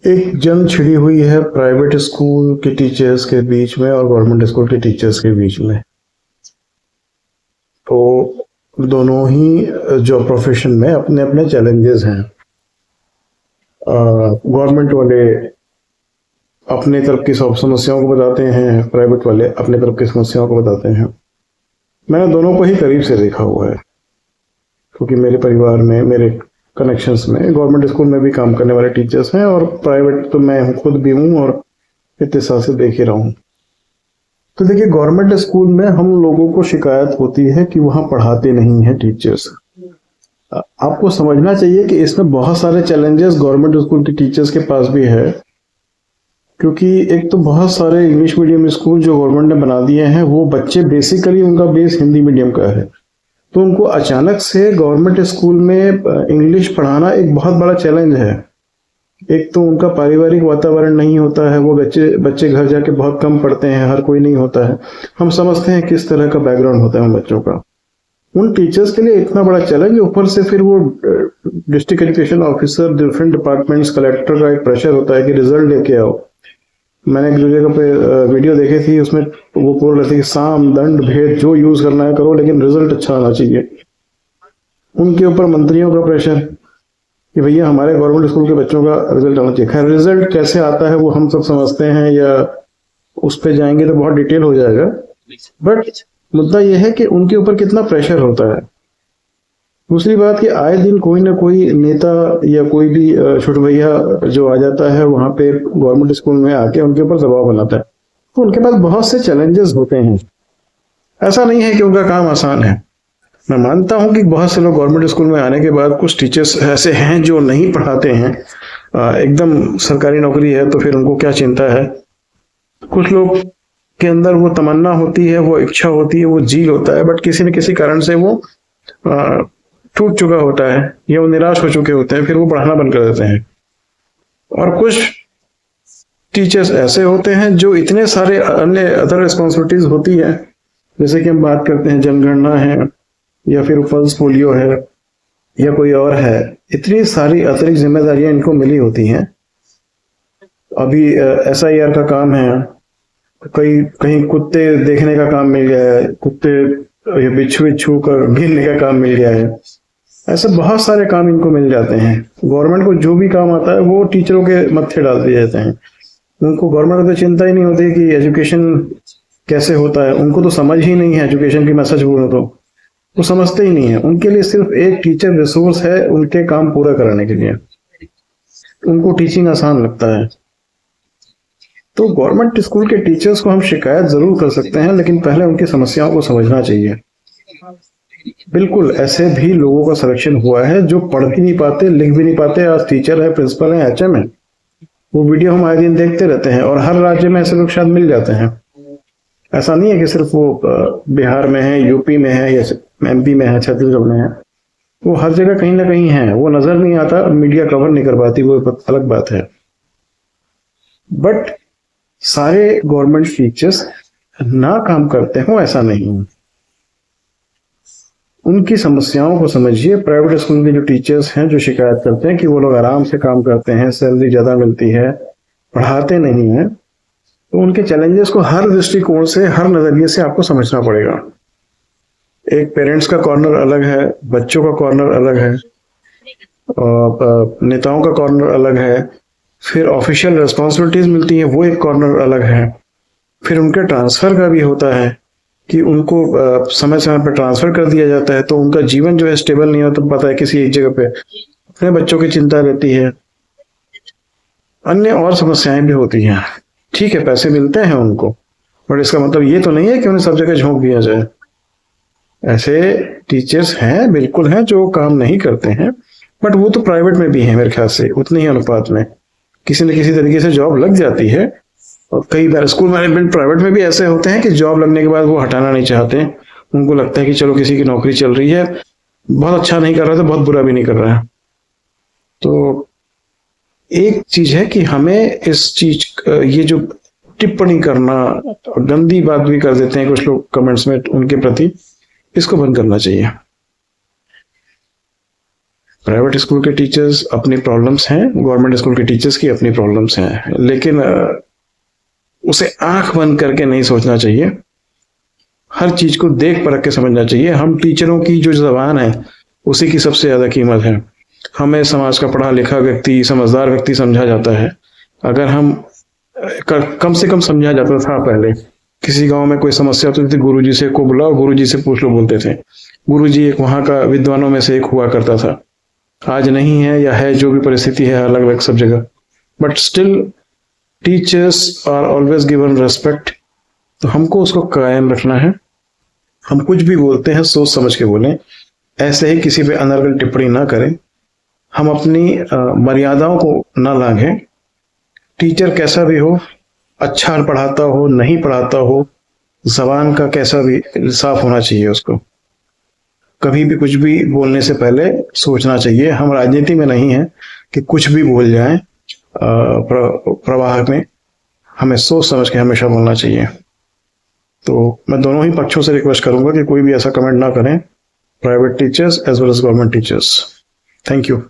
एक जंग छिड़ी हुई है प्राइवेट स्कूल के टीचर्स के बीच में और गवर्नमेंट स्कूल के टीचर्स के बीच में। तो दोनों ही जॉब प्रोफेशन में अपने अपने चैलेंजेस हैं। गवर्नमेंट वाले अपने तरफ की सब समस्याओं को बताते हैं, प्राइवेट वाले अपने तरफ की समस्याओं को बताते हैं। मैंने दोनों को ही करीब से देखा हुआ है, क्योंकि मेरे परिवार में, मेरे कनेक्शंस में गवर्नमेंट स्कूल में भी काम करने वाले टीचर्स हैं और प्राइवेट तो मैं खुद भी हूँ और इतने साल से देख ही रहा हूँ। तो देखिए, गवर्नमेंट स्कूल में हम लोगों को शिकायत होती है कि वहाँ पढ़ाते नहीं हैं टीचर्स। आपको समझना चाहिए कि इसमें बहुत सारे चैलेंजेस गवर्नमेंट स्कूल के टीचर्स के पास भी है, क्योंकि एक तो बहुत सारे इंग्लिश मीडियम स्कूल जो गवर्नमेंट ने बना दिए हैं, वो बच्चे बेसिकली उनका बेस हिंदी मीडियम का है। तो उनको अचानक से गवर्नमेंट स्कूल में इंग्लिश पढ़ाना एक बहुत बड़ा चैलेंज है। एक तो उनका पारिवारिक वातावरण नहीं होता है, वो बच्चे घर जाके बहुत कम पढ़ते हैं, हर कोई नहीं होता है। हम समझते हैं किस तरह का बैकग्राउंड होता है उन बच्चों का। उन टीचर्स के लिए इतना बड़ा चैलेंज, ऊपर से फिर वो district education officer, different departments, collector का एक प्रेशर होता है कि रिजल्ट लेके आओ। मैंने एक जगह पे वीडियो देखी थी, उसमें वो बोल रहे थे कि साम दंड भेद जो यूज करना है करो, लेकिन रिजल्ट अच्छा आना चाहिए। उनके ऊपर मंत्रियों का प्रेशर कि भैया हमारे गवर्नमेंट स्कूल के बच्चों का रिजल्ट आना चाहिए। खैर, रिजल्ट कैसे आता है वो हम सब समझते हैं, या उस पर जाएंगे तो बहुत डिटेल हो जाएगा। बट मुद्दा यह है कि उनके ऊपर कितना प्रेशर होता है। दूसरी बात कि आए दिन कोई ना कोई नेता या कोई भी छोटा भैया जो आ जाता है वहां पे गवर्नमेंट स्कूल में आके उनके ऊपर दबाव बनाता है। तो उनके पास बहुत से चैलेंजेस होते हैं। ऐसा नहीं है कि उनका काम आसान है। मैं मानता हूं कि बहुत से लोग गवर्नमेंट स्कूल में आने के बाद, कुछ टीचर्स ऐसे हैं जो नहीं पढ़ाते हैं, एकदम सरकारी नौकरी है तो फिर उनको क्या चिंता है। कुछ लोग के अंदर वो तमन्ना होती है, वो इच्छा होती है, वो जील होता है, बट किसी न किसी कारण से वो टूट चुका होता है या वो निराश हो चुके होते हैं, फिर वो पढ़ाना बंद कर देते हैं। और कुछ टीचर्स ऐसे होते हैं जो इतने सारे अन्य अदर रिस्पॉन्सिबिलिटीज होती है, जैसे कि हम बात करते हैं जनगणना है, या फिर पल्स पोलियो है, या कोई और है। इतनी सारी अतिरिक्त जिम्मेदारियां इनको मिली होती हैं। अभी SIR का काम है, कहीं कुत्ते देखने का काम मिल गया है, कुत्ते या बिच्छू कर गिनने का काम मिल गया है। ऐसे बहुत सारे काम इनको मिल जाते हैं। गवर्नमेंट को जो भी काम आता है वो टीचरों के मत्थे डाल दिए जाते हैं। उनको गवर्नमेंट को तो चिंता ही नहीं होती कि एजुकेशन कैसे होता है। उनको तो समझ ही नहीं है एजुकेशन की। मैं सच बोलूं तो वो समझते ही नहीं है। उनके लिए सिर्फ एक टीचर रिसोर्स है उनके काम पूरा कराने के लिए। उनको टीचिंग आसान लगता है। तो गवर्नमेंट स्कूल के टीचर्स को हम शिकायत जरूर कर सकते हैं, लेकिन पहले उनकी समस्याओं को समझना चाहिए। बिल्कुल ऐसे भी लोगों का सिलेक्शन हुआ है जो पढ़ भी नहीं पाते, लिख भी नहीं पाते, आज टीचर है, प्रिंसिपल है, HM है। वो वीडियो हम आए दिन देखते रहते हैं, और हर राज्य में ऐसे लोग शायद मिल जाते हैं। ऐसा नहीं है कि सिर्फ वो बिहार में है, यूपी में है, या MP में है, छत्तीसगढ़ में है। वो हर जगह कहीं ना कहीं है। वो नजर नहीं आता, मीडिया कवर नहीं कर पाती, वो अलग बात है। बट सारे गवर्नमेंट टीचर्स ना काम करते हो ऐसा नहीं। उनकी समस्याओं को समझिए। प्राइवेट स्कूल के जो टीचर्स हैं जो शिकायत करते हैं कि वो लोग आराम से काम करते हैं, सैलरी ज्यादा मिलती है, पढ़ाते नहीं है, तो उनके चैलेंजेस को हर दृष्टिकोण से, हर नजरिए से आपको समझना पड़ेगा। एक पेरेंट्स का कॉर्नर अलग है, बच्चों का कॉर्नर अलग है, नेताओं का कॉर्नर अलग है, फिर ऑफिशियल रिस्पॉन्सिबिलिटीज मिलती है वो एक कॉर्नर अलग है, फिर उनके ट्रांसफर का भी होता है कि उनको समय समय पर ट्रांसफर कर दिया जाता है, तो उनका जीवन जो है स्टेबल नहीं होता। पता है किसी एक जगह पे अपने बच्चों की चिंता रहती है, अन्य और समस्याएं भी होती हैं। ठीक है, पैसे मिलते हैं उनको, बट इसका मतलब ये तो नहीं है कि उन्हें सब जगह झोंक दिया जाए। ऐसे टीचर्स हैं, बिल्कुल हैं, जो काम नहीं करते हैं, बट वो तो प्राइवेट में भी हैं मेरे ख्याल से उतने ही अनुपात में। किसी न किसी तरीके से जॉब लग जाती है। और कई बार स्कूल मैनेजमेंट प्राइवेट में भी ऐसे होते हैं कि जॉब लगने के बाद वो हटाना नहीं चाहते। उनको लगता है कि चलो किसी की नौकरी चल रही है, बहुत अच्छा नहीं कर रहा तो बहुत बुरा भी नहीं कर रहा है। तो एक चीज है कि हमें इस चीज, ये जो टिप्पणी करना और गंदी बात भी कर देते हैं कुछ लोग कमेंट्स में उनके प्रति, इसको बंद करना चाहिए। प्राइवेट स्कूल के टीचर्स अपनी प्रॉब्लम्स हैं, गवर्नमेंट स्कूल के टीचर्स की अपनी प्रॉब्लम्स हैं, लेकिन उसे आंख बंद करके नहीं सोचना चाहिए। हर चीज को देख परख के समझना चाहिए। हम टीचरों की जो जबान है उसी की सबसे ज्यादा कीमत है। हमें समाज का पढ़ा लिखा व्यक्ति, समझदार व्यक्ति समझा जाता है। अगर हम कम से कम समझा जाता था पहले। किसी गांव में कोई समस्या होती थी, गुरुजी से को बुलाओ, गुरुजी से पूछ लो बोलते थे। गुरुजी एक वहां का विद्वानों में से एक हुआ करता था। आज नहीं है या है, जो भी परिस्थिति है अलग अलग सब जगह, but still teachers are always given respect. तो हमको उसको कायम रखना है। हम कुछ भी बोलते हैं सोच समझ के बोलें, ऐसे ही किसी पे अनर्गल टिप्पणी ना करें। हम अपनी मर्यादाओं को ना लांघें। टीचर कैसा भी हो, अच्छा पढ़ाता हो नहीं पढ़ाता हो, जबान का कैसा भी साफ होना चाहिए उसको। कभी भी कुछ भी बोलने से पहले सोचना चाहिए। हम राजनीति में नहीं है कि कुछ भी बोल जाएं प्रवाह में। हमें सोच समझ के हमेशा बोलना चाहिए। तो मैं दोनों ही पक्षों से रिक्वेस्ट करूंगा कि कोई भी ऐसा कमेंट ना करें, private teachers as well as government teachers. Thank you.